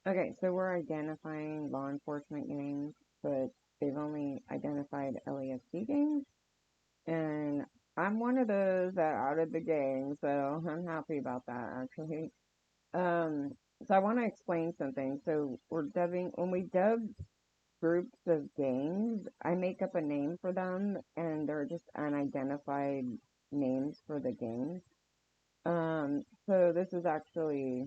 Okay, so we're identifying law enforcement gangs, but they've only identified LASD gangs, and I'm one of those that outed the gang, so I'm happy about that actually. Um, so I want to explain something. So when we dub groups of gangs, I make up a name for them, and they're just unidentified names for the gangs. So this is actually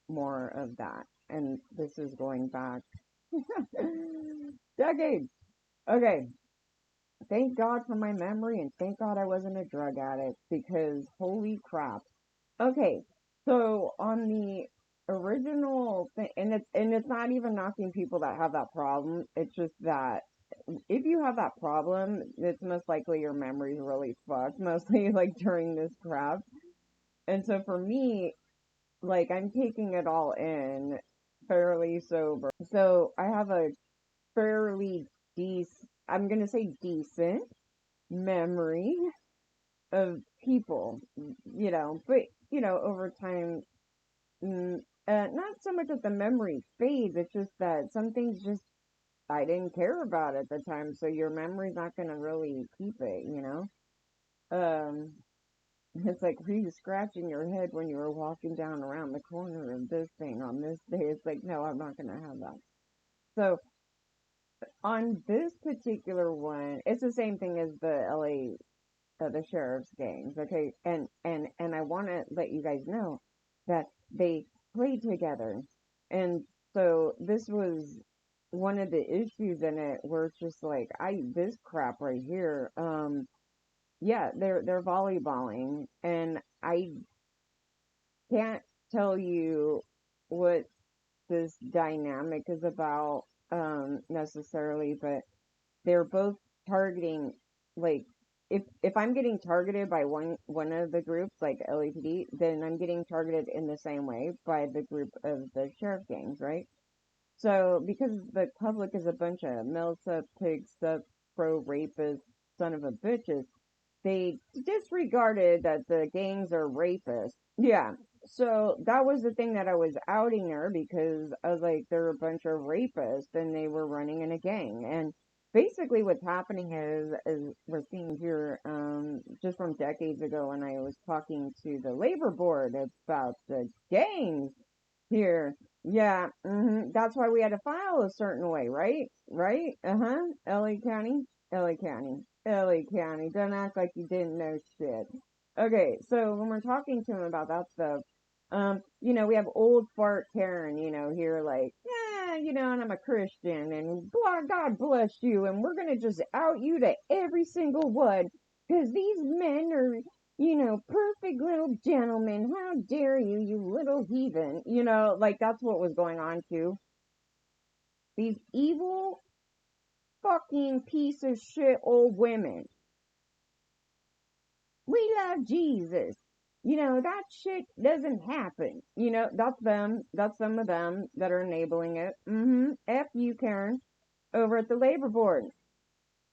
more of that, and this is going back decades. Okay, thank God for my memory, and thank God I wasn't a drug addict because holy crap. Okay, so on the original thing, and it's not even knocking people that have that problem. It's just that if you have that problem, it's most likely your memory's really fucked, mostly like during this crap. And so for me, like I'm taking it all in fairly sober. So I have a fairly decent, I'm gonna say decent memory of people, but over time, not so much that the memory fades, it's just that some things just I didn't care about at the time, so your memory's not gonna really keep it. Um, it's like, were you scratching your head when you were walking down around the corner of this thing on this day? It's like, no, I'm not gonna have that. So on this particular one, it's the same thing as the LA, the sheriff's gangs, okay? And I want to let you guys know that they played together, and so this was one of the issues in it where it's just like this crap right here. Yeah, they're volleyballing, and I can't tell you what this dynamic is about necessarily, but they're both targeting, like, if I'm getting targeted by one of the groups like LAPD, then I'm getting targeted in the same way by the group of the sheriff gangs, right? So because the public is a bunch of milsup, pig sup, pro rapists, son of a bitches, they disregarded that the gangs are rapists. Yeah. So that was the thing that I was outing her because I was like, they're a bunch of rapists and they were running in a gang. And basically what's happening is we're seeing here, just from decades ago when I was talking to the labor board about the gangs here. Yeah. That's why we had to file a certain way, right? Right? Uh-huh. LA County. LA County. LA County. Don't act like you didn't know shit. Okay, so when we're talking to him about that stuff, we have old fart Karen, here like, yeah, and I'm a Christian and blah, God bless you, and we're gonna just out you to every single one, because these men are, perfect little gentlemen. How dare you, you little heathen? Like that's what was going on too. These evil fucking piece of shit old women. We love Jesus. That shit doesn't happen. That's them. That's some of them that are enabling it. F you, Karen, over at the labor board.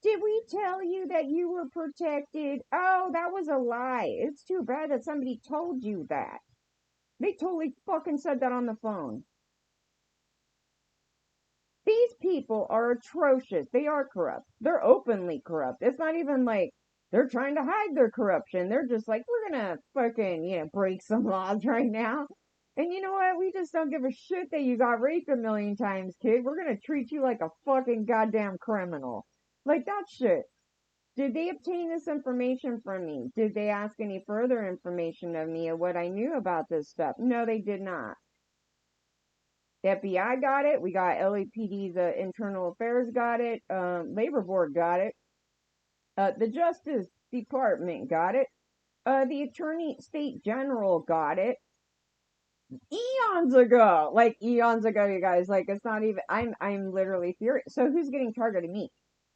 Did we tell you that you were protected? Oh, that was a lie. It's too bad that somebody told you that. They totally fucking said that on the phone. These people are atrocious. They are corrupt. They're openly corrupt. It's not even like they're trying to hide their corruption. They're just like, we're gonna fucking, break some laws right now. And you know what? We just don't give a shit that you got raped a million times, kid. We're gonna treat you like a fucking goddamn criminal. Like that shit. Did they obtain this information from me? Did they ask any further information of me of what I knew about this stuff? No, they did not. The FBI got it. We got LAPD's internal affairs got it. Labor board got it. The Justice Department got it. The Attorney State General got it. Eons ago, like eons ago, you guys. Like it's not even. I'm literally furious. So who's getting targeted? Me.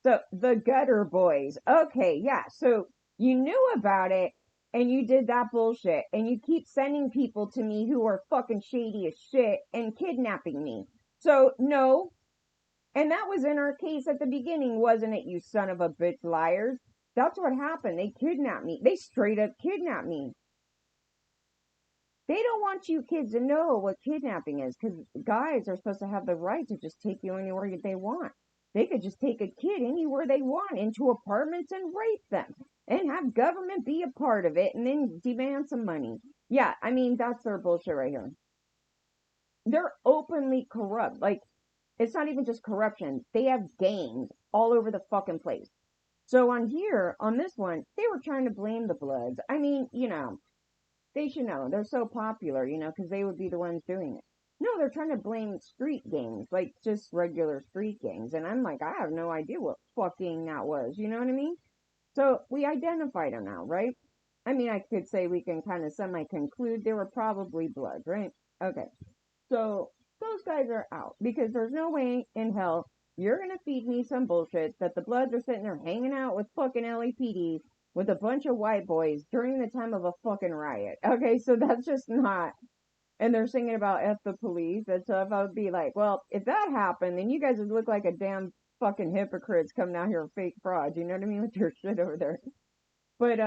So the gutter boys. Okay, yeah. So you knew about it and you did that bullshit and you keep sending people to me who are fucking shady as shit and kidnapping me. So no. And that was in our case at the beginning, wasn't it, you son of a bitch liars? That's what happened. They kidnapped me. They straight up kidnapped me. They don't want you kids to know what kidnapping is because guys are supposed to have the right to just take you anywhere they want. They could just take a kid anywhere they want into apartments and rape them and have government be a part of it and then demand some money. Yeah, I mean, that's their bullshit right here. They're openly corrupt. Like, it's not even just corruption. They have gangs all over the fucking place. So on here, on this one, they were trying to blame the Bloods. I mean, they should know. They're so popular, because they would be the ones doing it. No, they're trying to blame street gangs, like just regular street gangs. And I'm like, I have no idea what fucking that was. You know what I mean? So we identified them now, right? I mean, I could say we can kind of semi conclude they were probably Bloods, right? Okay. So those guys are out because there's no way in hell you're gonna feed me some bullshit that the Bloods are sitting there hanging out with fucking LAPD with a bunch of white boys during the time of a fucking riot. Okay, so that's just not. And they're singing about F the police and stuff. I would be like, well, if that happened, then you guys would look like a damn fucking hypocrites coming out here with fake frauds. You know what I mean? With your shit over there. But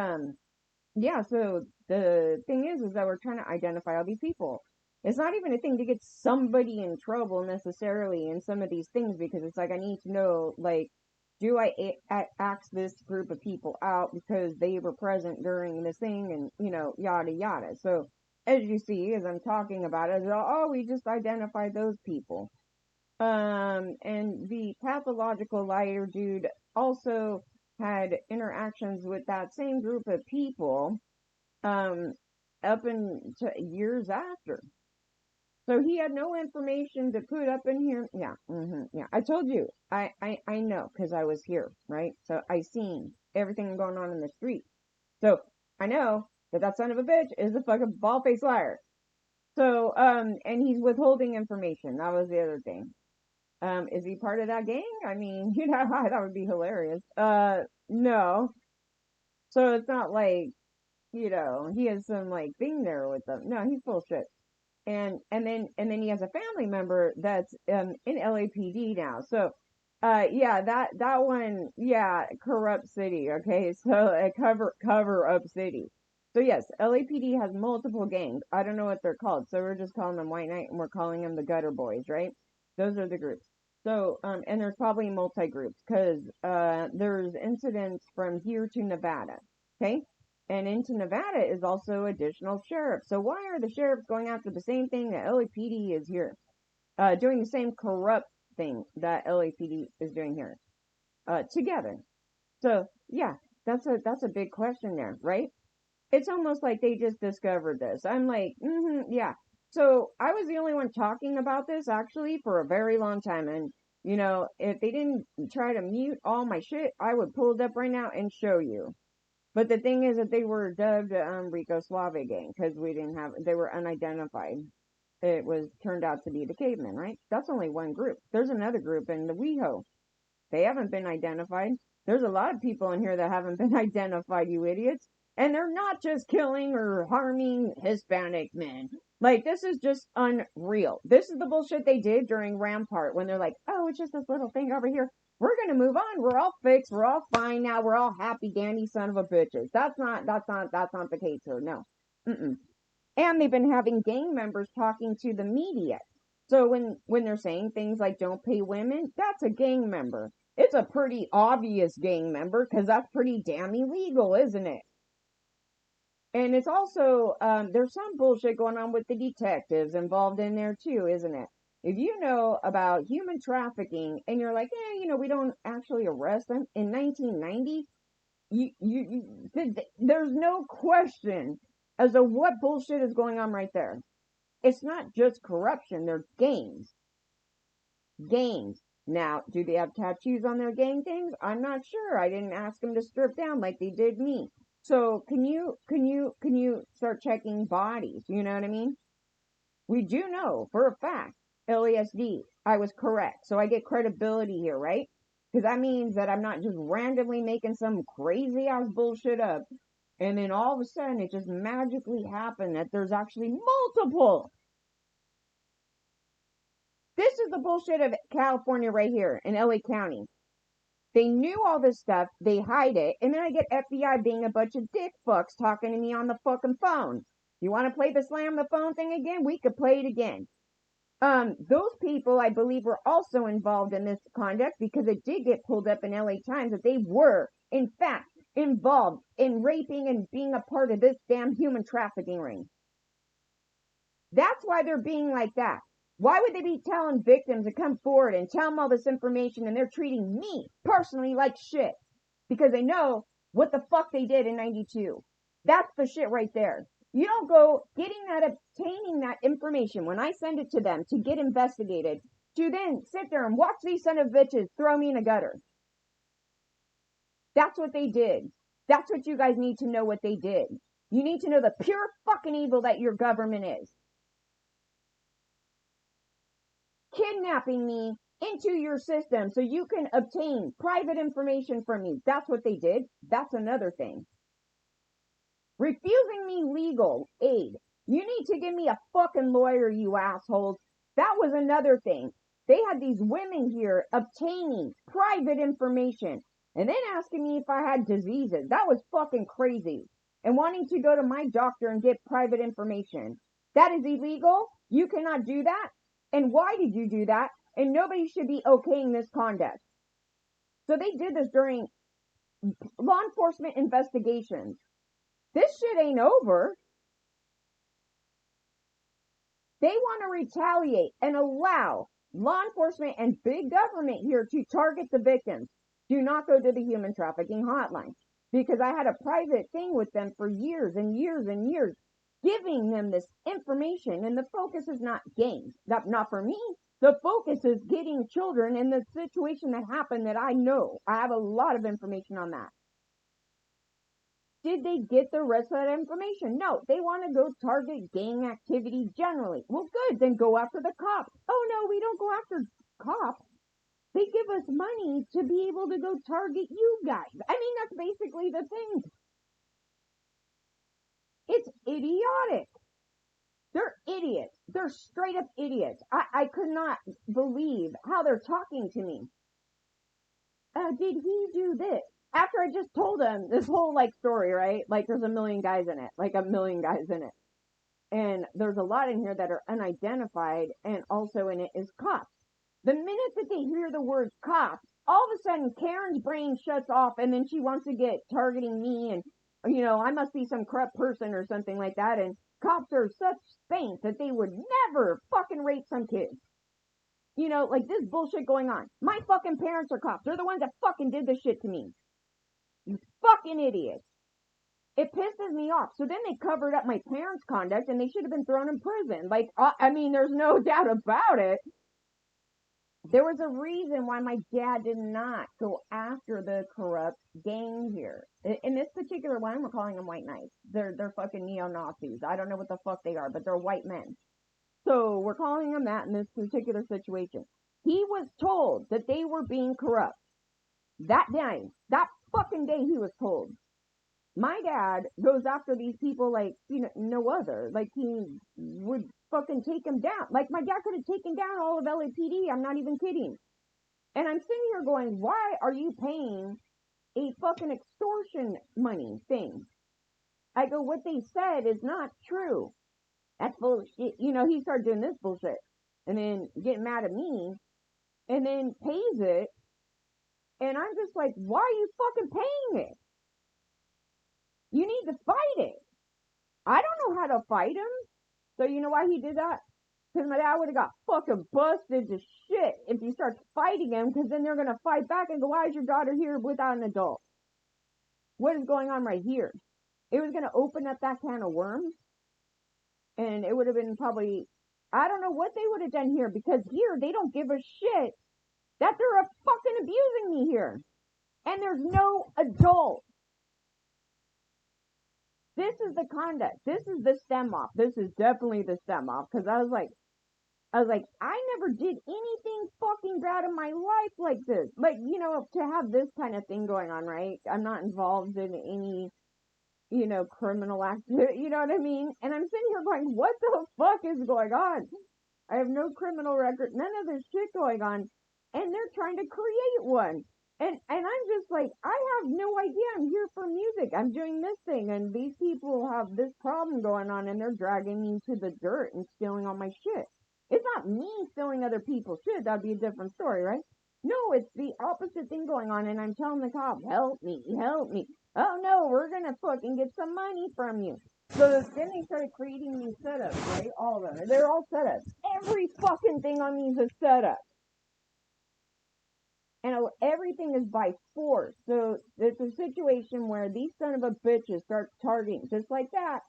yeah, so the thing is that we're trying to identify all these people. It's not even a thing to get somebody in trouble necessarily in some of these things because it's like I need to know, like, do I ask this group of people out because they were present during this thing and, yada yada. So as you see, as I'm talking about it, oh, we just identified those people. And the pathological liar dude also had interactions with that same group of people um, up into years after. So he had no information to put up in here. Yeah, yeah. I told you. I know because I was here, right? So I seen everything going on in the street. So I know that son of a bitch is a fucking bald-faced liar. So, and he's withholding information. That was the other thing. Is he part of that gang? I mean, that would be hilarious. No. So it's not like, he has some like thing there with them. No, he's bullshit. And then he has a family member that's in LAPD now. So yeah, that one, yeah, corrupt city, okay? So a cover up city. So yes, LAPD has multiple gangs. I don't know what they're called. So we're just calling them White Knight and we're calling them the Gutter Boys, right? Those are the groups. So and there's probably multi groups because there's incidents from here to Nevada. Okay? And into Nevada is also additional sheriffs. So why are the sheriffs going after the same thing that LAPD is here? Doing the same corrupt thing that LAPD is doing here. Together. So yeah, that's a big question there, right? It's almost like they just discovered this. I'm like, yeah. So I was the only one talking about this actually for a very long time. And if they didn't try to mute all my shit, I would pull it up right now and show you. But the thing is that they were dubbed Rico Suave gang because they were unidentified. It was turned out to be the cavemen, right? That's only one group. There's another group in the WeHo. They haven't been identified. There's a lot of people in here that haven't been identified, you idiots. And they're not just killing or harming Hispanic men. Like, this is just unreal. This is the bullshit they did during Rampart when they're like, oh, it's just this little thing over here. We're gonna move on. We're all fixed. We're all fine now. We're all happy, dandy son of a bitches. That's not the case here. No. Mm-mm. And they've been having gang members talking to the media. So when they're saying things like don't pay women, that's a gang member. It's a pretty obvious gang member because that's pretty damn illegal, isn't it? And it's also there's some bullshit going on with the detectives involved in there too, isn't it? If you know about human trafficking and you're like, we don't actually arrest them in 1990, there's no question as to what bullshit is going on right there. It's not just corruption, they're gangs. Gangs. Now, do they have tattoos on their gang things? I'm not sure. I didn't ask them to strip down like they did me. So can you start checking bodies? You know what I mean? We do know for a fact, LASD, I was correct. So I get credibility here, right? Because that means that I'm not just randomly making some crazy ass bullshit up. And then all of a sudden it just magically happened that there's actually multiple. This is the bullshit of California right here in LA County. They knew all this stuff, they hide it, and then I get FBI being a bunch of dick fucks talking to me on the fucking phone. You want to play the slam the phone thing again? We could play it again. Those people, I believe, were also involved in this conduct because it did get pulled up in LA Times that they were, in fact, involved in raping and being a part of this damn human trafficking ring. That's why they're being like that. Why would they be telling victims to come forward and tell them all this information and they're treating me personally like shit? Because they know what the fuck they did in 92. That's the shit right there. You don't go obtaining that information when I send it to them to get investigated, to then sit there and watch these son of bitches throw me in a gutter. That's what they did. That's what you guys need to know what they did. You need to know the pure fucking evil that your government is. Kidnapping me into your system so you can obtain private information from me. That's what they did. That's another thing. Refusing me legal aid. You need to give me a fucking lawyer, you assholes. That was another thing. They had these women here obtaining private information and then asking me if I had diseases. That was fucking crazy. And wanting to go to my doctor and get private information. That is illegal. You cannot do that. And why did you do that? And nobody should be okaying this conduct. So they did this during law enforcement investigations. This shit ain't over. They want to retaliate and allow law enforcement and big government here to target the victims. Do not go to the human trafficking hotline. Because I had a private thing with them for years and years and years, giving them this information, and the focus is not gangs. Not for me. The focus is getting children in the situation that happened that I know. I have a lot of information on that. Did they get the rest of that information? No, they want to go target gang activity generally. Well, good, then go after the cops. Oh no, we don't go after cops. They give us money to be able to go target you guys. I mean, that's basically the thing. It's idiotic. They're idiots. They're straight up idiots. I could not believe how they're talking to me. Did he do this? After I just told him this whole story, right? Like there's a million guys in it. Like a million guys in it. And there's a lot in here that are unidentified, and also in it is cops. The minute that they hear the word cops, all of a sudden Karen's brain shuts off and then she wants to get targeting me and, I must be some corrupt person or something like that. And cops are such saints that they would never fucking rape some kids. Like this bullshit going on. My fucking parents are cops. They're the ones that fucking did this shit to me. You fucking idiots. It pisses me off. So then they covered up my parents' conduct and they should have been thrown in prison. There's no doubt about it. There was a reason why my dad did not go after the corrupt gang here. In this particular one, we're calling them white knights. They're fucking neo-Nazis. I don't know what the fuck they are, but they're white men. So we're calling them that in this particular situation. He was told that they were being corrupt. That fucking day he was told. My dad goes after these people like, no other. Like he would fucking take them down. Like my dad could have taken down all of LAPD. I'm not even kidding. And I'm sitting here going, why are you paying a fucking extortion money thing? I go, what they said is not true. That's bullshit. He started doing this bullshit. And then getting mad at me. And then pays it. And I'm just like, why are you fucking paying it? You need to fight it. I don't know how to fight him. So you know why he did that? Because my dad would have got fucking busted to shit if he starts fighting him, because then they're going to fight back and go, why is your daughter here without an adult? What is going on right here? It was going to open up that can of worms. And it would have been probably, I don't know what they would have done here, because here they don't give a shit that they're fucking abusing me here. And there's no adult. This is the conduct. This is the stem off. This is definitely the stem off. Because I was like, I never did anything fucking bad in my life like this. To have this kind of thing going on, right? I'm not involved in any, criminal activity, you know what I mean? And I'm sitting here going, what the fuck is going on? I have no criminal record, none of this shit going on. And they're trying to create one. And I'm just like, I have no idea. I'm here for music. I'm doing this thing, and these people have this problem going on, and they're dragging me to the dirt and stealing all my shit. It's not me stealing other people's shit. That'd be a different story, right? No, it's the opposite thing going on, and I'm telling the cop, help me, help me. Oh no, we're gonna fucking get some money from you. So then they started creating these setups, right? All of them. They're all setups. Every fucking thing on these is set up. And everything is by force. So it's a situation where these son of a bitches start targeting just like that.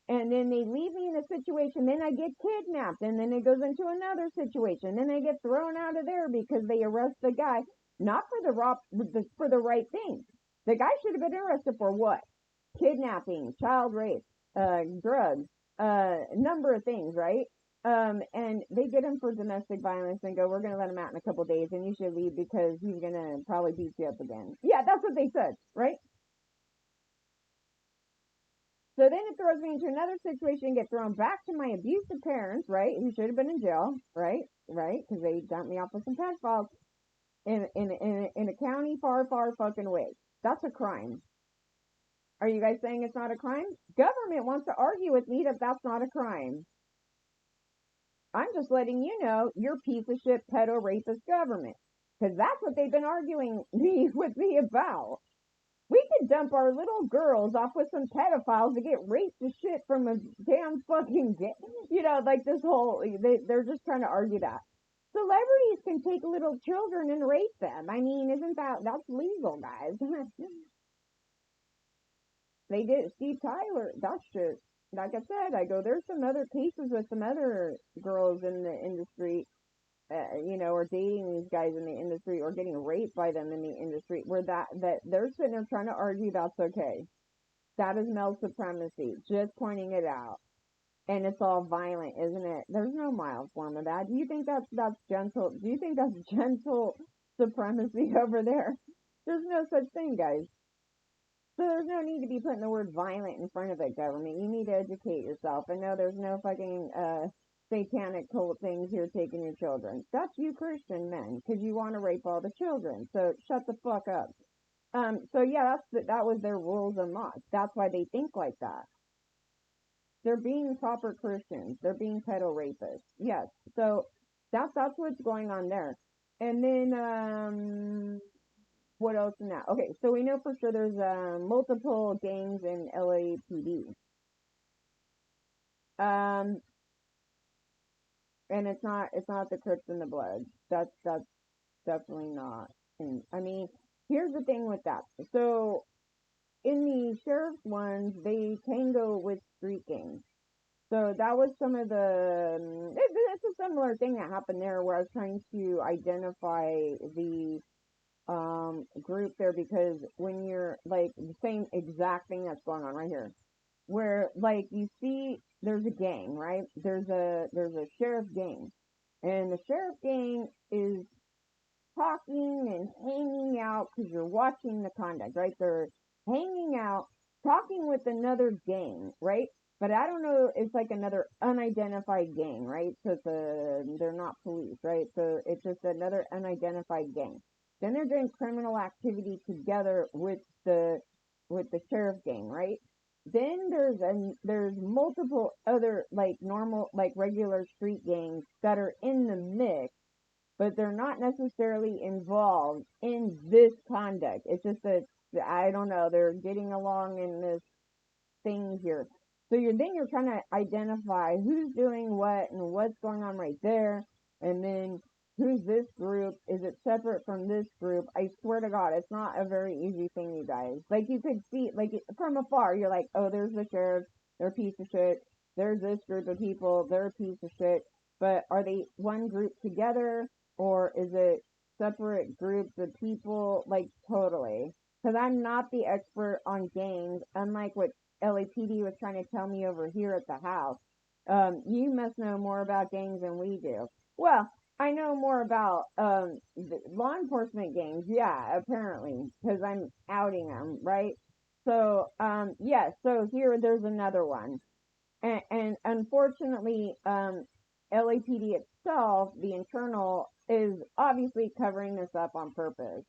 And then they leave me in a situation. Then I get kidnapped. And then it goes into another situation. Then I get thrown out of there because they arrest the guy, not for for the right thing. The guy should have been arrested for what? Kidnapping, child rape, drugs, a number of things, right? And they get him for domestic violence and go, we're going to let him out in a couple of days and you should leave because he's going to probably beat you up again. Yeah, that's what they said, right? So then it throws me into another situation, get thrown back to my abusive parents, right? Who should have been in jail, right? Right? Because they dumped me off with some pedophiles in a county far, far fucking away. That's a crime. Are you guys saying it's not a crime? Government wants to argue with me that that's not a crime. I'm just letting you know you're piece of shit pedo rapist government. Because that's what they've been arguing with me about. We could dump our little girls off with some pedophiles to get raped to shit from a damn fucking like this whole, they're just trying to argue that. Celebrities can take little children and rape them. I mean, that's legal, guys. They did Steve Tyler, that shit. Like I said, there's some other cases with some other girls in the industry, or dating these guys in the industry or getting raped by them in the industry where that they're sitting there trying to argue that's okay. That is male supremacy, just pointing it out. And it's all violent, isn't it? There's no mild form of that. Do you think that's gentle? Do you think that's gentle supremacy over there? There's no such thing, guys. So there's no need to be putting the word violent in front of it, government. You need to educate yourself. And no, there's no fucking satanic cult things here taking your children. That's you Christian men, because you want to rape all the children. So shut the fuck up. So yeah, that was their rules and laws. That's why they think like that. They're being proper Christians. They're being pedo rapists. Yes. So that's what's going on there. And then what else in that? Okay, so we know for sure there's multiple gangs in LAPD. Um, and it's not the Crips and the Bloods. That's definitely not. And I mean, here's the thing with that. So in the sheriff's ones, they tango with street gangs. So that was some of it's a similar thing that happened there where I was trying to identify the group there because when you're like the same exact thing that's going on right here where like you see there's a gang, right? There's a sheriff gang, and the sheriff gang is talking and hanging out because you're watching the conduct, right? They're hanging out talking with another gang, right? But I don't know, it's like another unidentified gang, right? So they're not police, right? So it's just another unidentified gang. Then they're doing criminal activity together with the sheriff gang, right? Then there's multiple other like normal like regular street gangs that are in the mix, but they're not necessarily involved in this conduct. It's just that I don't know, they're getting along in this thing here. So you're trying to identify who's doing what and what's going on right there, and then who's this group? Is it separate from this group? I swear to God, it's not a very easy thing, you guys. Like you could see, like from afar, you're like, oh, there's the sheriff, they're a piece of shit. There's this group of people, they're a piece of shit. But are they one group together, or is it separate groups of people? Like totally. Because I'm not the expert on gangs, unlike what LAPD was trying to tell me over here at the house. You must know more about gangs than we do. Well, I know more about the law enforcement gangs, yeah, apparently, because I'm outing them, right? So, yeah, so here there's another one. And unfortunately, LAPD itself, the internal, is obviously covering this up on purpose.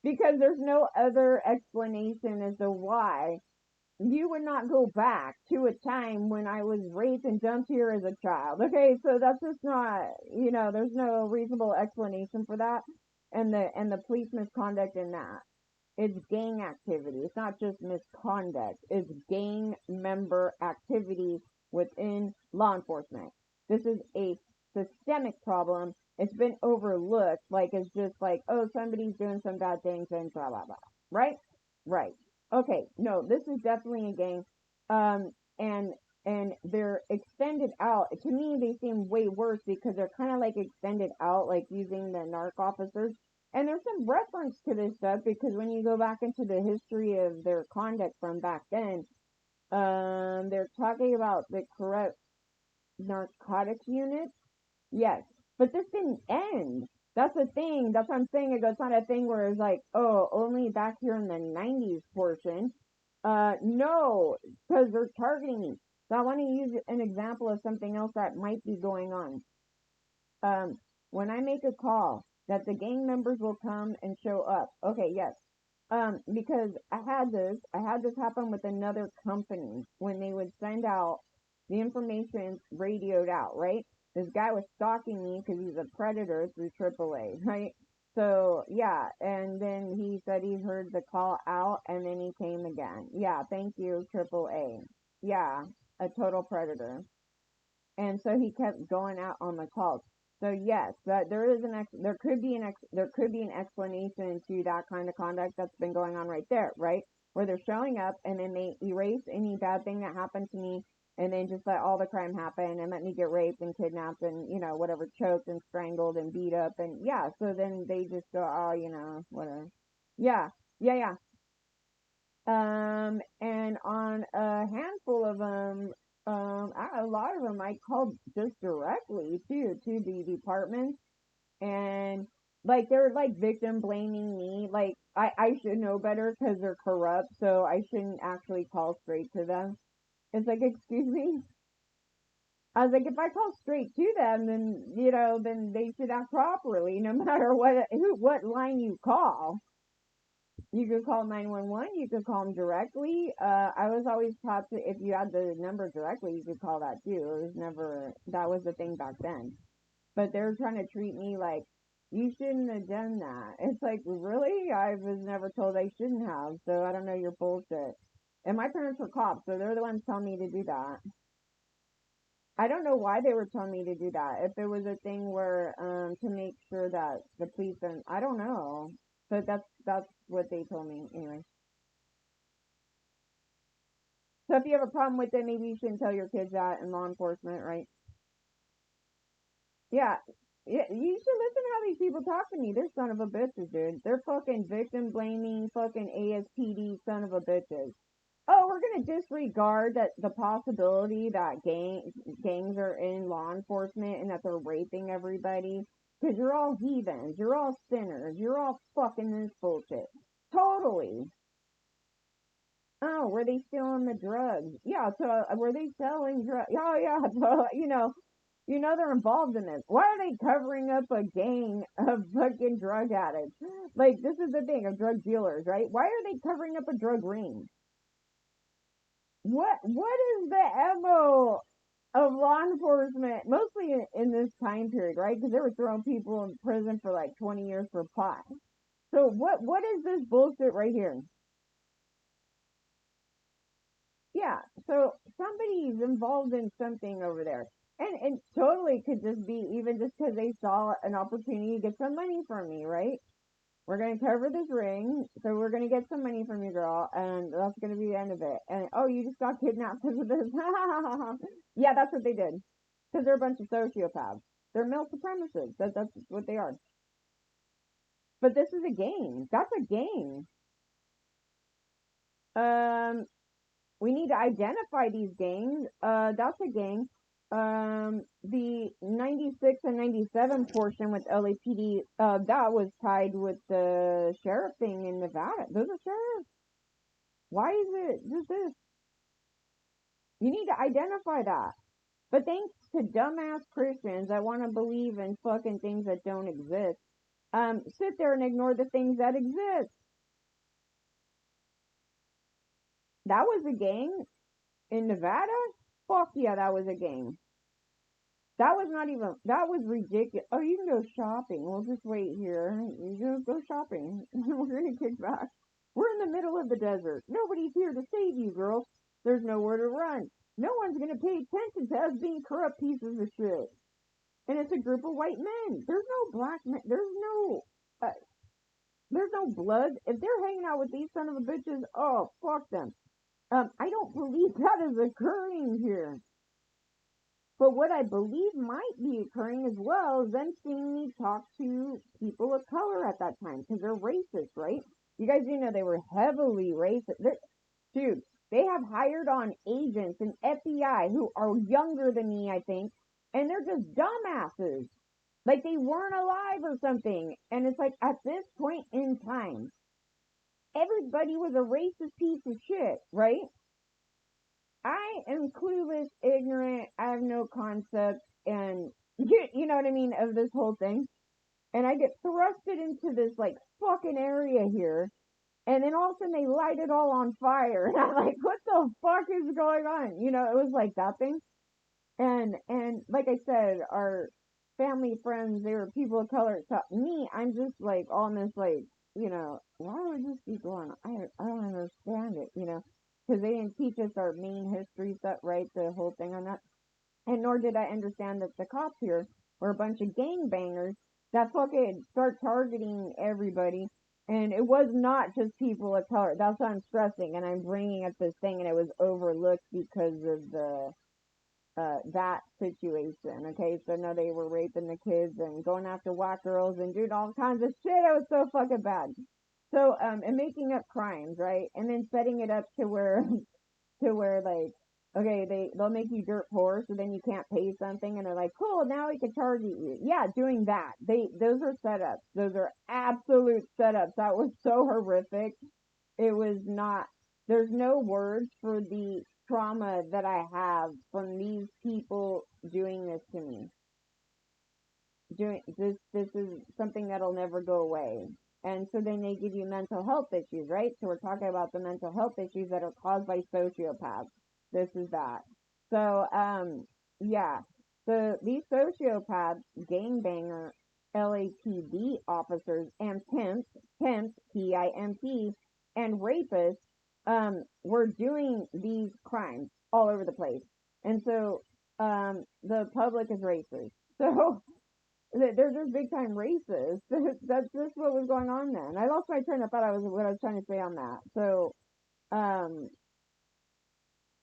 because there's no other explanation as to why you would not go back to a time when I was raped and dumped here as a child. Okay, so that's just not, there's no reasonable explanation for that. And the police misconduct in that. It's gang activity. It's not just misconduct. It's gang member activity within law enforcement. This is a systemic problem. It's been overlooked. Like, it's just like, oh, somebody's doing some bad things and blah, blah, blah. Right? Right. Okay. No, this is definitely a gang. Um, and, and they're extended out. To me, they seem way worse because they're kind of like extended out, like using the narc officers. And there's some reference to this stuff because when you go back into the history of their conduct from back then, they're talking about the corrupt narcotics unit. Yes, but this didn't end. That's the thing. That's what I'm saying. It's not a thing where it's like, oh, only back here in the 90s portion. No, because they're targeting me. So I want to use an example of something else that might be going on. When I make a call, that the gang members will come and show up. Okay, yes. Because I had this happen with another company when they would send out the information radioed out, right? This guy was stalking me because he's a predator through AAA, right? So yeah, and then he said he heard the call out, and then he came again. Yeah, thank you, AAA. Yeah, a total predator. And so he kept going out on the calls. So yes, that there could be an explanation to that kind of conduct that's been going on right there, right? Where they're showing up and then they erase any bad thing that happened to me and then just let all the crime happen and let me get raped and kidnapped and whatever, choked and strangled and beat up, and yeah, so then they just go, oh, whatever. Yeah, yeah, yeah. And on a handful of them, a lot of them I called just directly to the department, and like they're like victim blaming me. Like I should know better because they're corrupt, so I shouldn't actually call straight to them. It's like, excuse me. I was like, if I call straight to them, then then they should act properly, no matter what line you call. You could call 911. You could call them directly. I was always taught to, if you had the number directly, you could call that too. It was never, that was the thing back then. But they're trying to treat me like, you shouldn't have done that. It's like, really? I was never told I shouldn't have. So I don't know your bullshit. And my parents were cops, so they're the ones telling me to do that. I don't know why they were telling me to do that. If it was a thing where to make sure that the police and I don't know. But that's what they told me anyway. So if you have a problem with it, maybe you shouldn't tell your kids that in law enforcement, right? Yeah. Yeah, you should listen to how these people talk to me. They're son of a bitches, dude. They're fucking victim blaming, fucking ASPD son of a bitches. Oh, we're gonna disregard that the possibility that gangs are in law enforcement and that they're raping everybody because you're all heathens, you're all sinners, you're all fucking this bullshit. Totally. Oh, were they stealing the drugs? Yeah, so were they selling drugs? Oh, yeah, so, they're involved in this. Why are they covering up a gang of fucking drug addicts? Like, this is the thing of drug dealers, right? Why are they covering up a drug ring? What is the MO of law enforcement, mostly in this time period, right? Because they were throwing people in prison for like 20 years for pot. So what is this bullshit right here? Yeah, so somebody's involved in something over there. And it totally could just be even just because they saw an opportunity to get some money from me, right? We're going to cover this ring, so we're going to get some money from you, girl, and that's going to be the end of it. And, oh, you just got kidnapped because of this. Yeah, that's what they did. Because they're a bunch of sociopaths. They're male supremacists. That's what they are. But this is a game. That's a game. Um, we need to identify these gangs. That's a gang. The 96 and 97 portion with LAPD, that was tied with the sheriff thing in Nevada. Those are sheriffs. Why is it just this? You need to identify that. But thanks to dumbass Christians that want to believe in fucking things that don't exist, sit there and ignore the things that exist. That was a gang in Nevada? Fuck yeah, that was a gang. That was not even, that was ridiculous. Oh, you can go shopping. We'll just wait here. You go shopping. We're going to kick back. We're in the middle of the desert. Nobody's here to save you, girl. There's nowhere to run. No one's going to pay attention to us being corrupt pieces of shit. And it's a group of white men. There's no black men. Uh, there's no blood. If they're hanging out with these son of a bitches, oh, fuck them. I don't believe that is occurring here. But what I believe might be occurring as well is them seeing me talk to people of color at that time because they're racist, right? You guys do know they were heavily racist. Dude, they have hired on agents and FBI who are younger than me, I think, and they're just dumbasses. Like they weren't alive or something. And it's like at this point in time, everybody was a racist piece of shit, right? I am clueless, ignorant, I have no concept, and you know what I mean, of this whole thing. And I get thrusted into this like fucking area here, and then all of a sudden they light it all on fire, and I'm like, what the fuck is going on? You know, it was like that thing. And like I said, our family friends, they were people of color. So me, I'm just like on this like, why would this be going on? I don't understand it, because they didn't teach us our main history stuff, right? The whole thing on that. And nor did I understand that the cops here were a bunch of gangbangers that fucking start targeting everybody. And it was not just people of color. That's what I'm stressing. And I'm bringing up this thing, and it was overlooked because of that situation. Okay, so no, they were raping the kids and going after white girls and doing all kinds of shit. It was so fucking bad. So and making up crimes, right? And then setting it up to where like, okay, they'll make you dirt poor, so then you can't pay something, and they're like, cool, now we can target you. Yeah, doing that. Those are setups. Those are absolute setups. That was so horrific. It was not. There's no words for the trauma that I have from these people doing this to me. Doing this is something that'll never go away. And so then they give you mental health issues, right? So we're talking about the mental health issues that are caused by sociopaths. This is that. So yeah. So these sociopaths, gangbanger, LAPD officers, and pimps, PIMP, and rapists, were doing these crimes all over the place. And so the public is racist. So they're just big time racist. That's just what was going on then. I lost my train of thought. What I was trying to say on that. So, um,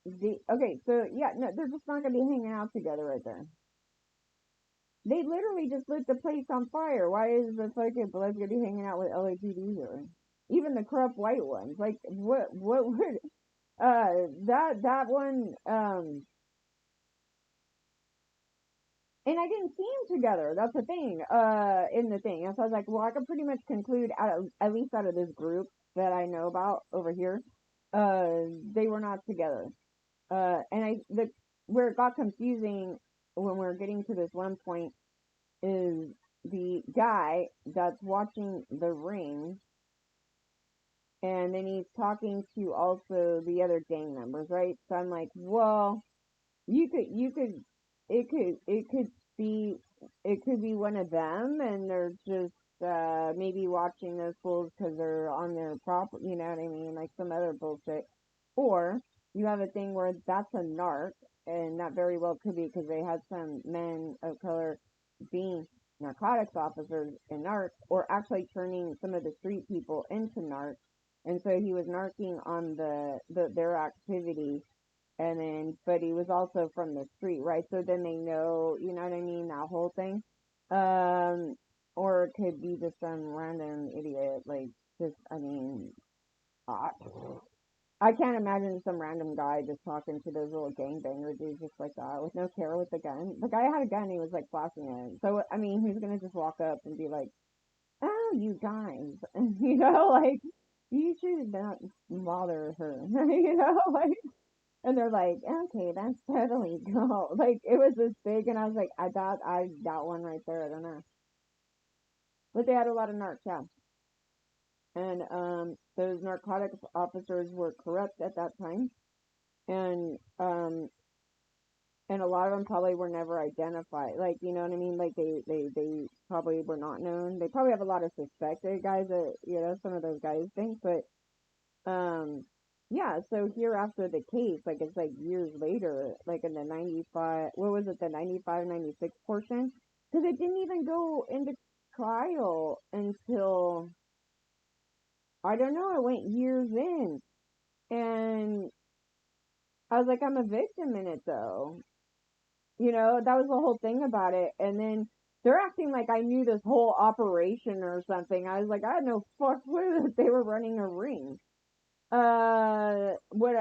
okay, so yeah, no, they're just not gonna be hanging out together right there. They literally just lit the place on fire. Why is the fucking blood gonna be hanging out with LAPD here? Even the corrupt white ones. Like, what would, that one, and I didn't see them together. That's the thing. In the thing, and so I was like, well, I can pretty much conclude at least out of this group that I know about over here, they were not together. And where it got confusing when we are getting to this one point is the guy that's watching the ring, and then he's talking to also the other gang members, right? So I'm like, well, you could it could be it could be one of them, and they're just maybe watching those fools because they're on their property, you know what I mean, like some other bullshit. Or you have a thing where that's a narc, and that very well could be because they had some men of color being narcotics officers and narcs, or actually turning some of the street people into narcs, and so he was narking on their activity, and then but he was also from the street, right? So then they know, you know what I mean, that whole thing. Um, or it could be just some random idiot, like just I mean, I, I can't imagine some random guy just talking to those little gangbanger dudes just like that with no care with a gun. The guy had a gun, he was like flashing it. So I mean, he's gonna just walk up and be like, "Oh, you guys," like you should not bother her, like. And they're like, okay, that's totally cool. Like, it was this big, and I was like, I got one right there. I don't know. But they had a lot of narcs, yeah. And those narcotics officers were corrupt at that time, and a lot of them probably were never identified. Like, you know what I mean? Like they probably were not known. They probably have a lot of suspected guys that, you know, some of those guys think, but um yeah, so here after the case, like it's like years later, like in the 95, what was it, the 95, 96 portion? Because it didn't even go into trial until, I don't know, it went years in. And I was like, I'm a victim in it though. You know, that was the whole thing about it. And then they're acting like I knew this whole operation or something. I was like, I had no fuck clue that they were running a ring. What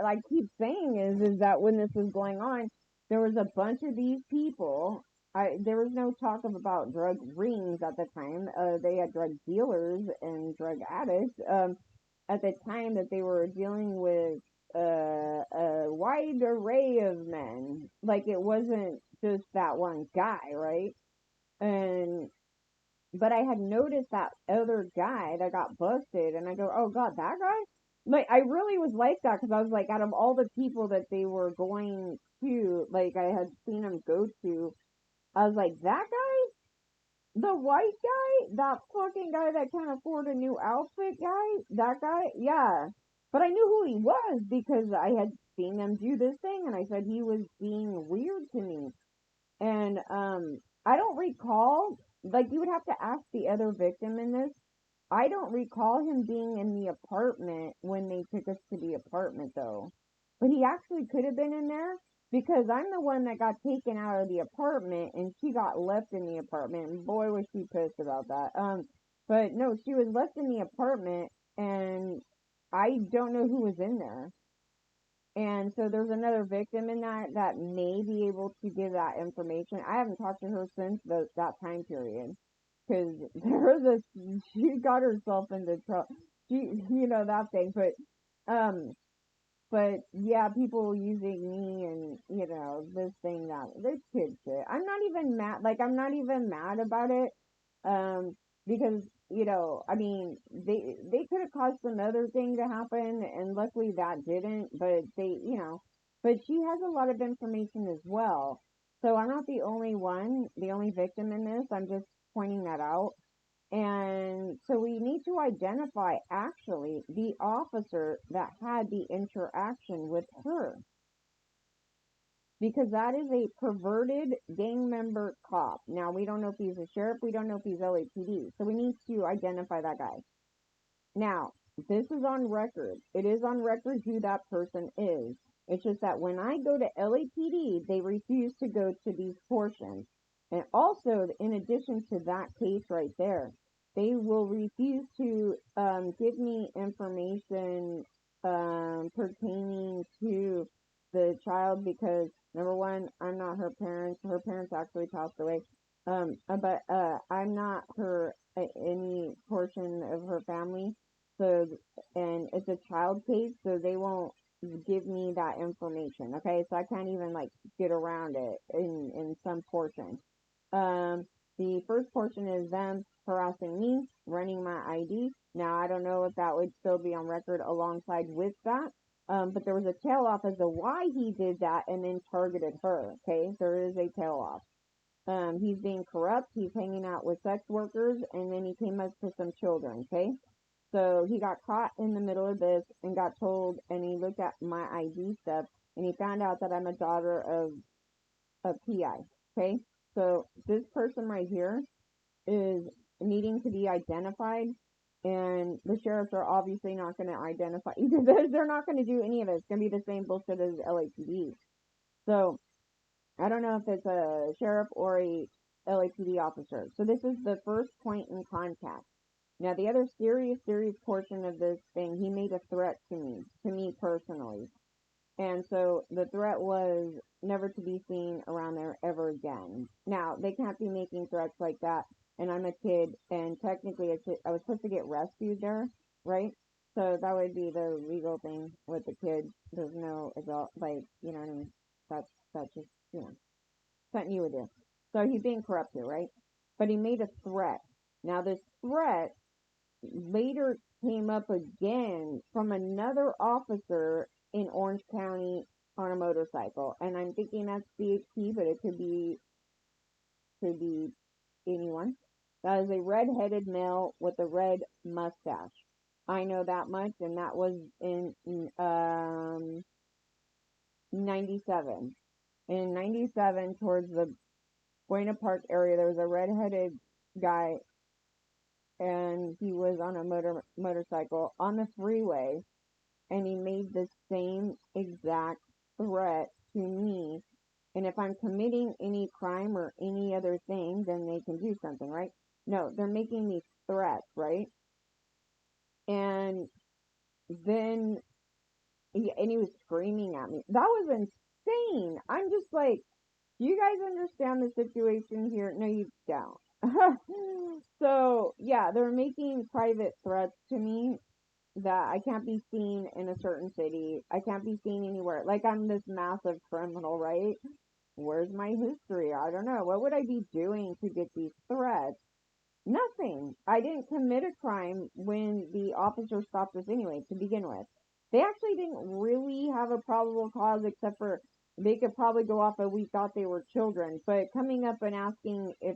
I keep saying is that when this was going on, there was a bunch of these people. There was no talk of about drug rings at the time. They had drug dealers and drug addicts. At the time that they were dealing with a wide array of men. Like it wasn't just that one guy, right? And but I had noticed that other guy that got busted, and I go, oh God, that guy? Like, I really was like that because I was like, out of all the people that they were going to, like, I had seen them go to, I was like, that guy? The white guy? That fucking guy that can't afford a new outfit guy? That guy? Yeah. But I knew who he was because I had seen them do this thing, and I said he was being weird to me. And I don't recall, like you would have to ask the other victim in this. I don't recall him being in the apartment when they took us to the apartment though. But he actually could have been in there because I'm the one that got taken out of the apartment and she got left in the apartment, and boy was she pissed about that. But no, she was left in the apartment, and I don't know who was in there. And so there's another victim in that may be able to give that information. I haven't talked to her since that time period because there was she got herself into trouble. She, you know, that thing. Um, but yeah, people using me and, you know, this thing, that, this kid shit. I'm not even mad. Like, I'm not even mad about it. Um, because, you know, I mean, they could have caused some other thing to happen, and luckily that didn't, but they, you know, but she has a lot of information as well. So I'm not the only one, the only victim in this. I'm just pointing that out. And so we need to identify actually the officer that had the interaction with her, because that is a perverted gang member cop. Now, we don't know if he's a sheriff, we don't know if he's LAPD, so we need to identify that guy. Now, this is on record. It is on record who that person is. It's just that when I go to LAPD, they refuse to go to these portions. And also, in addition to that case right there, they will refuse to give me information pertaining to the child because, number one, I'm not her parents. Her parents actually passed away. But I'm not her any portion of her family. So, and it's a child case, so they won't give me that information. Okay, so I can't even like get around it in some portion. Um, the first portion is them harassing me, running my ID. Now I don't know if that would still be on record alongside with that. But there was a tail off as to why he did that and then targeted her. Okay, there is a tail off. He's being corrupt. He's hanging out with sex workers, and then he came up to some children. Okay, so he got caught in the middle of this and got told, and he looked at my ID stuff, and he found out that I'm a daughter of a PI. Okay, so this person right here is needing to be identified, and the sheriffs are obviously not going to identify either. They're not going to do any of it. It's going to be the same bullshit as LAPD. So I don't know if it's a sheriff or a LAPD officer. So this is the first point in contact. Now, the other serious portion of this thing, he made a threat to me personally. And so the threat was never to be seen around there ever again. Now, they can't be making threats like that. And I'm a kid, and technically I was supposed to get rescued there, right? So that would be the legal thing with the kid. There's no adult, like, you know what I mean? That's just, you know, something you would do. So he's being corrupt here, right? But he made a threat. Now, this threat later came up again from another officer in Orange County on a motorcycle. And I'm thinking that's BHP, but it could be anyone. That is a red-headed male with a red mustache. I know that much, and that was in 97. In 97, towards the Buena Park area, there was a red-headed guy, and he was on a motorcycle on the freeway, and he made the same exact threat to me. And if I'm committing any crime or any other thing, then they can do something, right? No, they're making these threats, right? And then he was screaming at me. That was insane. I'm just like, do you guys understand the situation here? No, you don't. So yeah, they're making private threats to me that I can't be seen in a certain city. I can't be seen anywhere. Like I'm this massive criminal, right? Where's my history? I don't know. What would I be doing to get these threats? Nothing. I didn't commit a crime when the officer stopped us anyway, to begin with. They actually didn't really have a probable cause except for they could probably go off of we thought they were children. But coming up and asking if,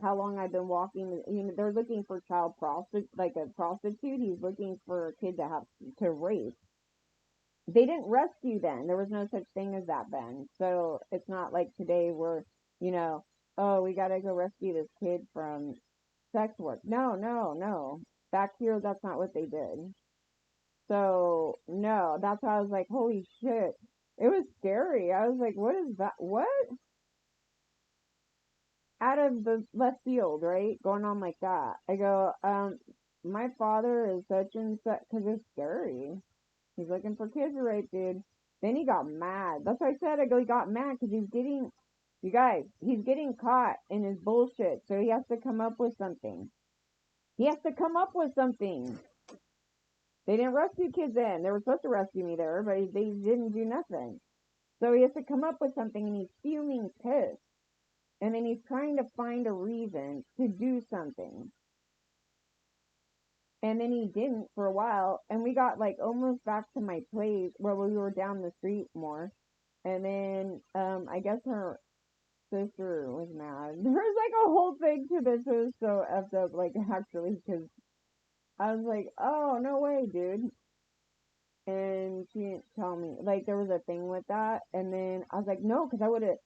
how long I've been walking, they're looking for child prostitute, like a prostitute. He's looking for a kid to rape. They didn't rescue then. There was no such thing as that then. So it's not like today where, you know, oh, we got to go rescue this kid from sex work. No, no, no. Back here, that's not what they did. So, no, that's why I was like, holy shit. It was scary. I was like, what is that? What? Out of the left field, right? Going on like that. I go, my father is such and such, because it's scary. He's looking for kids to rape, dude. Then he got mad. That's what I said. I go, he got mad because you guys, he's getting caught in his bullshit. So he has to come up with something. He has to come up with something. They didn't rescue kids in. They were supposed to rescue me there, but they didn't do nothing. So he has to come up with something and he's fuming pissed. And then he's trying to find a reason to do something. And then he didn't for a while. And we got like almost back to my place where we were down the street more. And then I guess her sister was mad. There was like a whole thing to this. It was so effed up, like actually, because I was like, oh, no way, dude. And she didn't tell me. Like there was a thing with that. And then I was like, no, because I would have,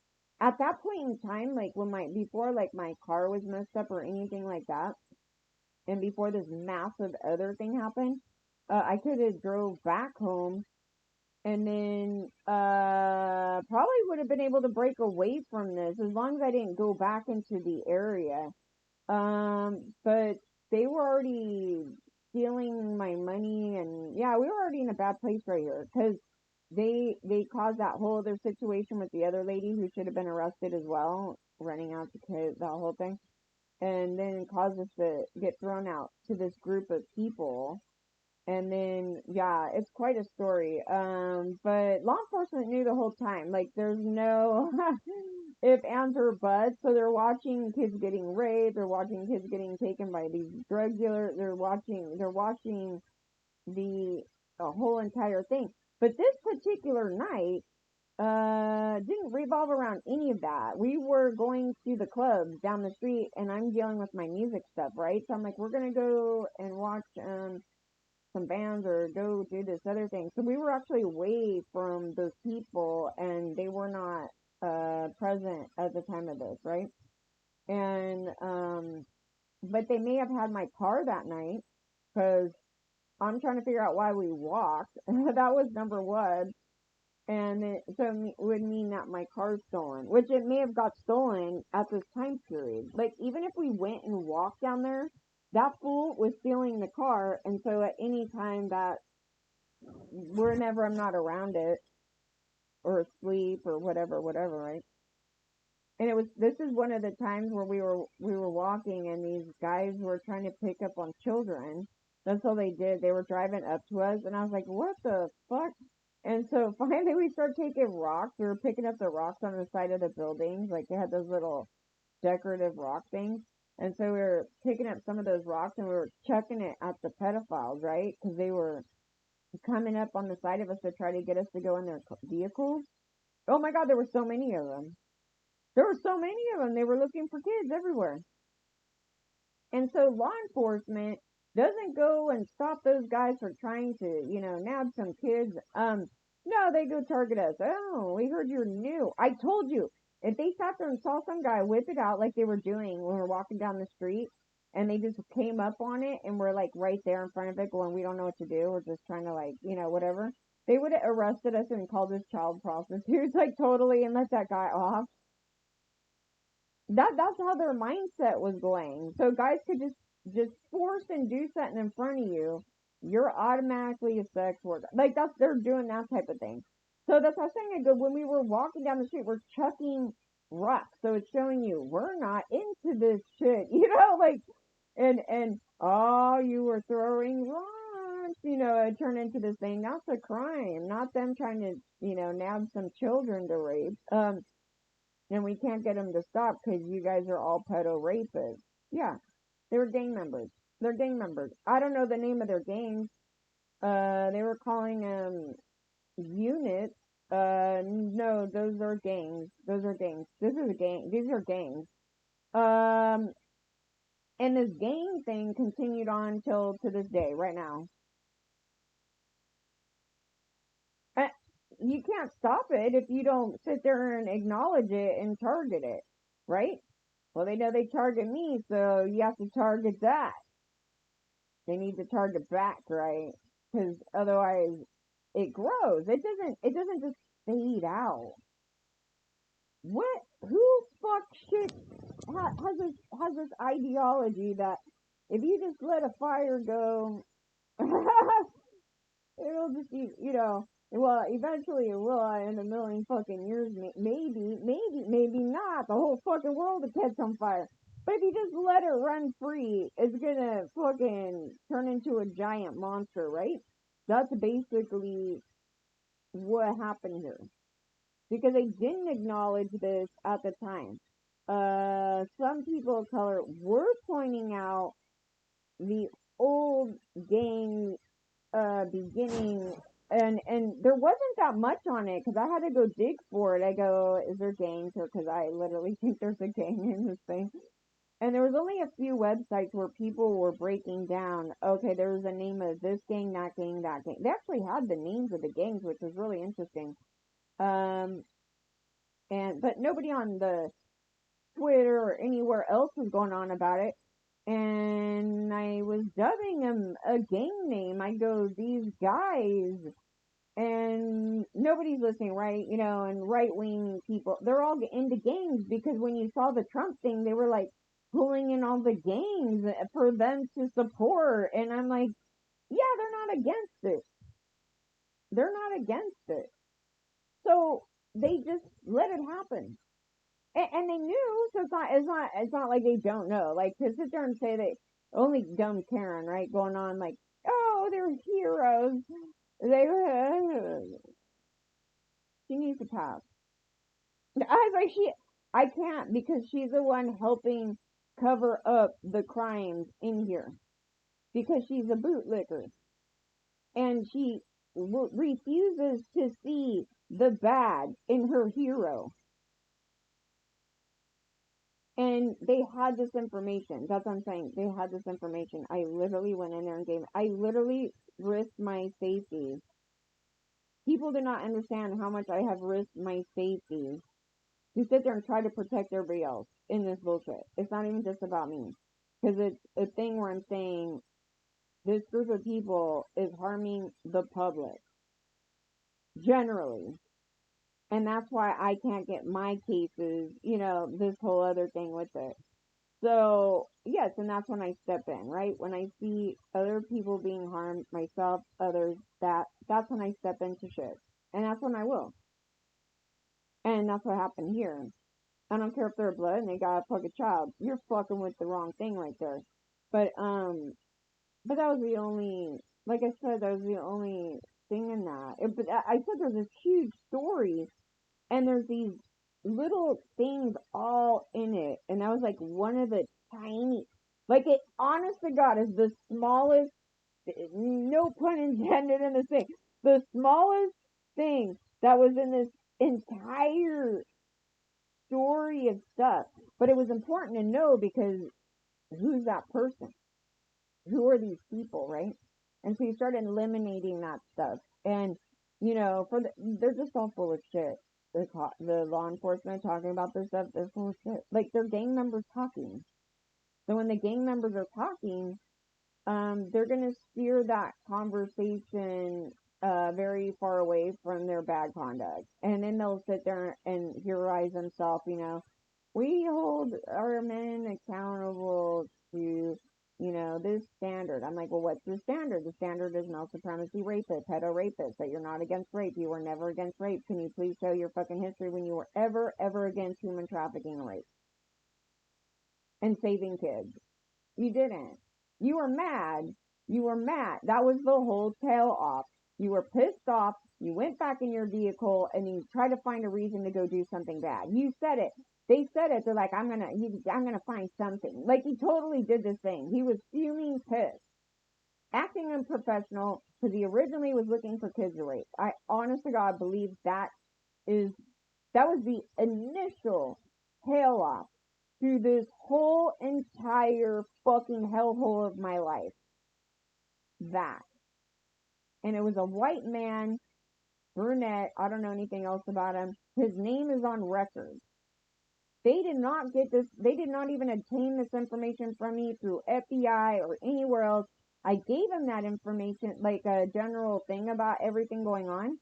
at that point in time, like before like my car was messed up or anything like that, and before this massive other thing happened, I could have drove back home and then probably would have been able to break away from this as long as I didn't go back into the area. But they were already stealing my money, and yeah, we were already in a bad place right here because they caused that whole other situation with the other lady who should have been arrested as well, running out to kid, that whole thing, and then caused us to get thrown out to this group of people. And then, yeah, it's quite a story. But law enforcement knew the whole time. Like, there's no if, ands, or buts. So they're watching kids getting raped. They're watching kids getting taken by these drug dealers. They're watching the whole entire thing. But this particular night, didn't revolve around any of that. We were going to the clubs down the street, and I'm dealing with my music stuff, right? So I'm like, we're gonna go and watch, some bands or go do this other thing. So we were actually away from those people and they were not present at the time of this, right? And but they may have had my car that night because I'm trying to figure out why we walked. That was number one. And it would mean that my car's stolen, which it may have got stolen at this time period. Like even if we went and walked down there, that fool was stealing the car, and so at any time that whenever I'm not around it or asleep or whatever, right? And this is one of the times where we were walking and these guys were trying to pick up on children. That's all they did. They were driving up to us and I was like, what the fuck? And so finally we started taking rocks. We were picking up the rocks on the side of the buildings. Like they had those little decorative rock things. And so we were picking up some of those rocks and we were chucking it at the pedophiles, right? Because they were coming up on the side of us to try to get us to go in their vehicles. Oh my God, there were so many of them. There were so many of them. They were looking for kids everywhere. And so law enforcement doesn't go and stop those guys for trying to, nab some kids. No, they go target us. Oh, we heard you're new. I told you. If they sat there and saw some guy whip it out like they were doing when we were walking down the street and they just came up on it and we're like right there in front of it going, we don't know what to do. We're just trying to like, whatever. They would have arrested us and called us child prostitutes like totally and let that guy off. That's how their mindset was going. So guys could just force and do something in front of you, you're automatically a sex worker. Like they're doing that type of thing. So that's what I was saying. I go when we were walking down the street, we're chucking rocks. So it's showing you we're not into this shit, like and oh you were throwing rocks, it turned into this thing. That's a crime, not them trying to, nab some children to rape. And we can't get them to stop because you guys are all pedo rapists. Yeah, they were gang members. They're gang members. I don't know the name of their gangs. They were calling them units. No, those are gangs. Those are gangs. This is a gang. These are gangs. Um, and this gang thing continued on till to this day, right now. Uh, you can't stop it if you don't sit there and acknowledge it and target it, right? Well, they know they target me, so you have to target that. They need to target back, right? Because otherwise, it grows. It doesn't just fade out. What? Who fuck shit has this ideology that if you just let a fire go, it'll just be, well, eventually it will in a million fucking years, maybe not. The whole fucking world will catch on fire. But if you just let it run free, it's gonna fucking turn into a giant monster, right? That's basically what happened here. Because they didn't acknowledge this at the time. Some people of color were pointing out the old gang beginning and there wasn't that much on it because I had to go dig for it. I go, is there gangs here? Because I literally think there's a gang in this thing. And there was only a few websites where people were breaking down. Okay, there was a name of this gang, that gang, that gang. They actually had the names of the gangs, which was really interesting. Um, but nobody on the Twitter or anywhere else was going on about it. And I was dubbing them a gang name. I go, these guys, and nobody's listening, right? And right wing people, they're all into gangs because when you saw the Trump thing, they were like pulling in all the gangs for them to support. And I'm like, yeah, they're not against it. They're not against it. So they just let it happen. And they knew, so it's not like they don't know. Like to sit there and say that only dumb Karen, right, going on like, oh, they're heroes. They she needs to pass. I was like, I can't because she's the one helping cover up the crimes in here because she's a bootlicker and she refuses to see the bad in her hero. And they had this information. That's what I'm saying. They had this information. I literally went in there and I literally risked my safety. People do not understand how much I have risked my safety to sit there and try to protect everybody else in this bullshit. It's not even just about me. Because it's a thing where I'm saying this group of people is harming the public. Generally. And that's why I can't get my cases, this whole other thing with it. So, yes, and that's when I step in, right? When I see other people being harmed, myself, others, that's when I step into shit. And that's when I will. And that's what happened here. I don't care if they're blood and they got a fucking child. You're fucking with the wrong thing right there. But that was the only, like I said, that was the only thing in that. But I said there's this huge story and there's these little things all in it. And that was like one of the tiny. Like, it, honest to God, is the smallest, no pun intended in the thing, the smallest thing that was in this entire story of stuff. But it was important to know because who's that person? Who are these people, right? And so you started eliminating that stuff. And, you know, they're just all full of shit. The law enforcement talking about this stuff, they're full of shit. Like, they're gang members talking. So when the gang members are talking, they're going to steer that conversation very far away from their bad conduct. And then they'll sit there and heroize themselves, you know. We hold our men accountable to, you know, this standard. I'm like, well, what's the standard? The standard is male supremacy rapist, pedo rapist, that you're not against rape. You were never against rape. Can you please show your fucking history when you were ever against human trafficking and rape and saving kids? You didn't. You were mad. You were mad. That was the whole tail off. You were pissed off. You went back in your vehicle and you tried to find a reason to go do something bad. You said it. They said it. They're like, I'm gonna find something. Like, he totally did this thing. He was fuming pissed, acting unprofessional because he originally was looking for kids to rape. I honest to God believe that was the initial tail off through this whole entire fucking hellhole of my life. That. And it was a white man, brunette, I don't know anything else about him. His name is on record. They did not get this, they did not even obtain this information from me through FBI or anywhere else. I gave him that information, like a general thing about everything going on.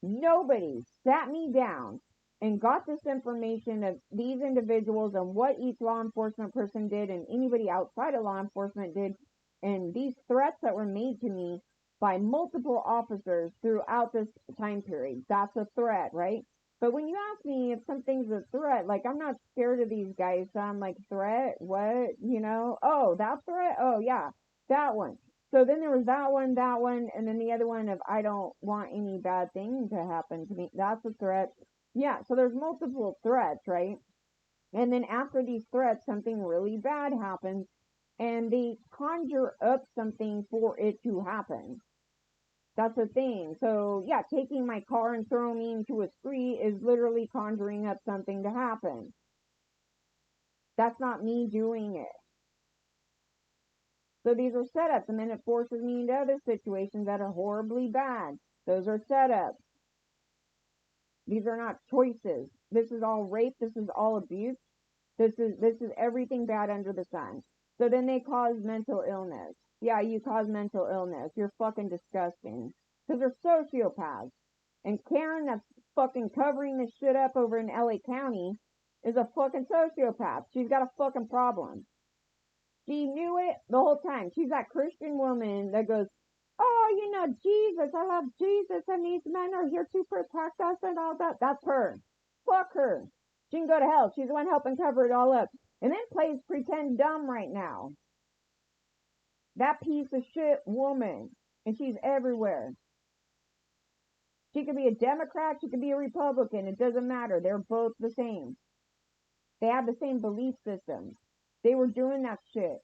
Nobody sat me down and got this information of these individuals and what each law enforcement person did and anybody outside of law enforcement did, and these threats that were made to me by multiple officers throughout this time period. That's a threat, right? But when you ask me if something's a threat, like, I'm not scared of these guys, so I'm like, threat? What? You know? Oh, that threat? Oh, yeah, that one. So then there was that one, and then the other one of I don't want any bad thing to happen to me. That's a threat. Yeah, so there's multiple threats, right? And then after these threats, something really bad happens, and they conjure up something for it to happen. That's the thing. So, yeah, taking my car and throwing me into a street is literally conjuring up something to happen. That's not me doing it. So these are setups, and then it forces me into other situations that are horribly bad. Those are setups. These are not choices. This is all rape. This is all abuse. This is everything bad under the sun. So then they cause mental illness. Yeah, you cause mental illness. You're fucking disgusting. Because they're sociopaths. And Karen, that's fucking covering this shit up over in LA County, is a fucking sociopath. She's got a fucking problem. She knew it the whole time. She's that Christian woman that goes, oh, you know, Jesus, I love Jesus, and these men are here to protect us and all that. That's her. Fuck her. She can go to hell. She's the one helping cover it all up. And then plays pretend dumb right now. That piece of shit woman. And she's everywhere. She could be a Democrat. She could be a Republican. It doesn't matter. They're both the same. They have the same belief system. They were doing that shit.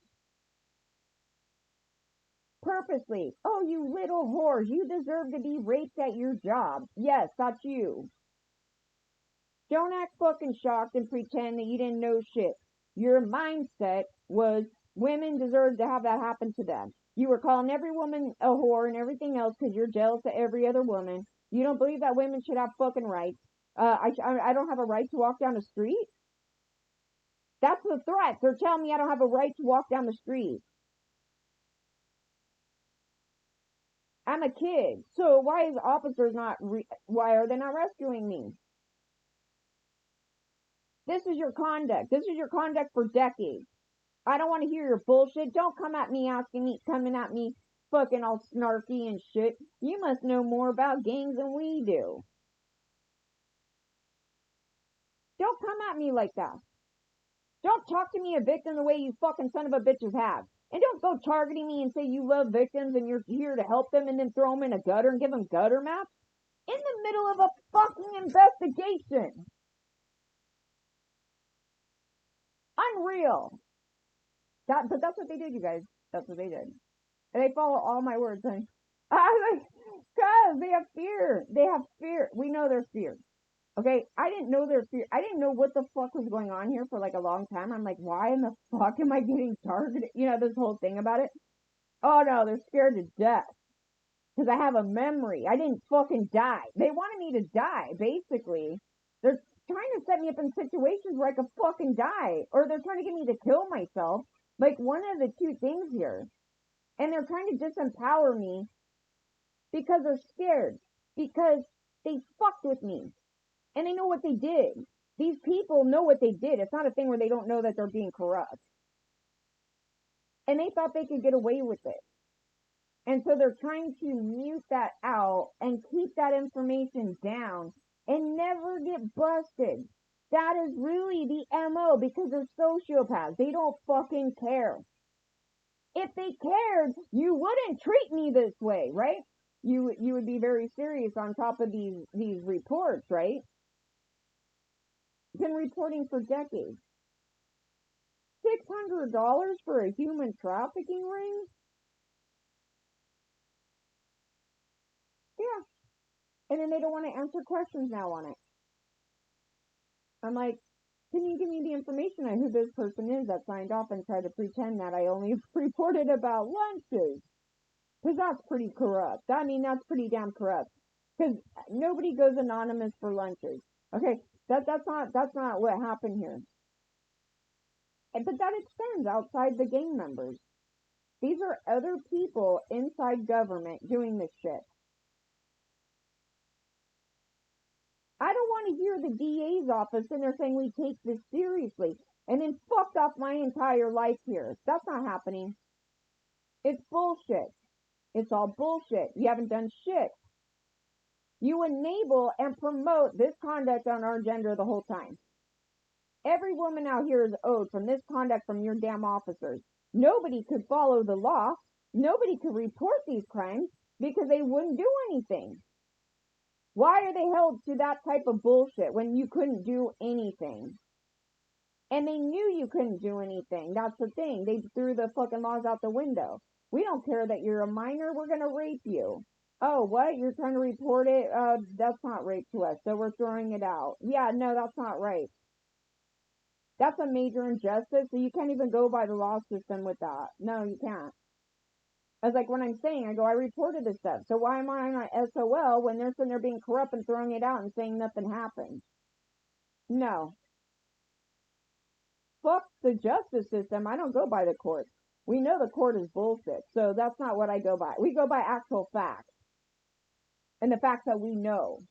Purposely. Oh, you little whores. You deserve to be raped at your job. Yes, that's you. Don't act fucking shocked and pretend that you didn't know shit. Your mindset was women deserve to have that happen to them. You were calling every woman a whore and everything else because you're jealous of every other woman. You don't believe that women should have fucking rights. I don't have a right to walk down the street. That's the threat. They're telling me I don't have a right to walk down the street. I'm a kid. So why is officers why are they not rescuing me? This is your conduct. This is your conduct for decades. I don't want to hear your bullshit. Don't come at me coming at me fucking all snarky and shit. You must know more about gangs than we do. Don't come at me like that. Don't talk to me a victim the way you fucking son of a bitches have. And don't go targeting me and say you love victims and you're here to help them and then throw them in a gutter and give them gutter maps in the middle of a fucking investigation. Unreal. But that's what they did, you guys. That's what they did. And they follow all my words. And I'm like, cause they have fear. They have fear. We know there's fear. Okay, I didn't know there's fear. I didn't know what the fuck was going on here for like a long time. I'm like, why in the fuck am I getting targeted? You know, this whole thing about it. Oh no, they're scared to death because I have a memory. I didn't fucking die. They wanted me to die, basically. They're trying to set me up in situations where I could fucking die, or they're trying to get me to kill myself. Like one of the two things here. And they're trying to disempower me because they're scared. Because they fucked with me. And they know what they did. These people know what they did. It's not a thing where they don't know that they're being corrupt. And they thought they could get away with it. And so they're trying to mute that out and keep that information down and never get busted. That is really the MO because they're sociopaths. They don't fucking care. If they cared, you wouldn't treat me this way, right? You would be very serious on top of these reports, right? Been reporting for decades. $600 for a human trafficking ring? Yeah. And then they don't want to answer questions now on it. I'm like, can you give me the information on who this person is that signed off and tried to pretend that I only reported about lunches? Because that's pretty corrupt. I mean, that's pretty damn corrupt. Because nobody goes anonymous for lunches. Okay, that's not what happened here. But that extends outside the gang members. These are other people inside government doing this shit. I don't want to hear the DA's office and they're saying we take this seriously and then fucked off my entire life here. That's not happening. It's bullshit. It's all bullshit. You haven't done shit. You enable and promote this conduct on our gender the whole time. Every woman out here is owed from this conduct from your damn officers. Nobody could follow the law. Nobody could report these crimes because they wouldn't do anything. Why are they held to that type of bullshit when you couldn't do anything? And they knew you couldn't do anything. That's the thing. They threw the fucking laws out the window. We don't care that you're a minor. We're going to rape you. Oh, what? You're trying to report it? That's not rape to us, so we're throwing it out. Yeah, no, that's not rape. That's a major injustice, so you can't even go by the law system with that. No, you can't. As like when I'm saying, I go, I reported this stuff. So why am I not SOL when they're sitting there being corrupt and throwing it out and saying nothing happened? No. Fuck the justice system. I don't go by the court. We know the court is bullshit. So that's not what I go by. We go by actual facts. And the facts that we know.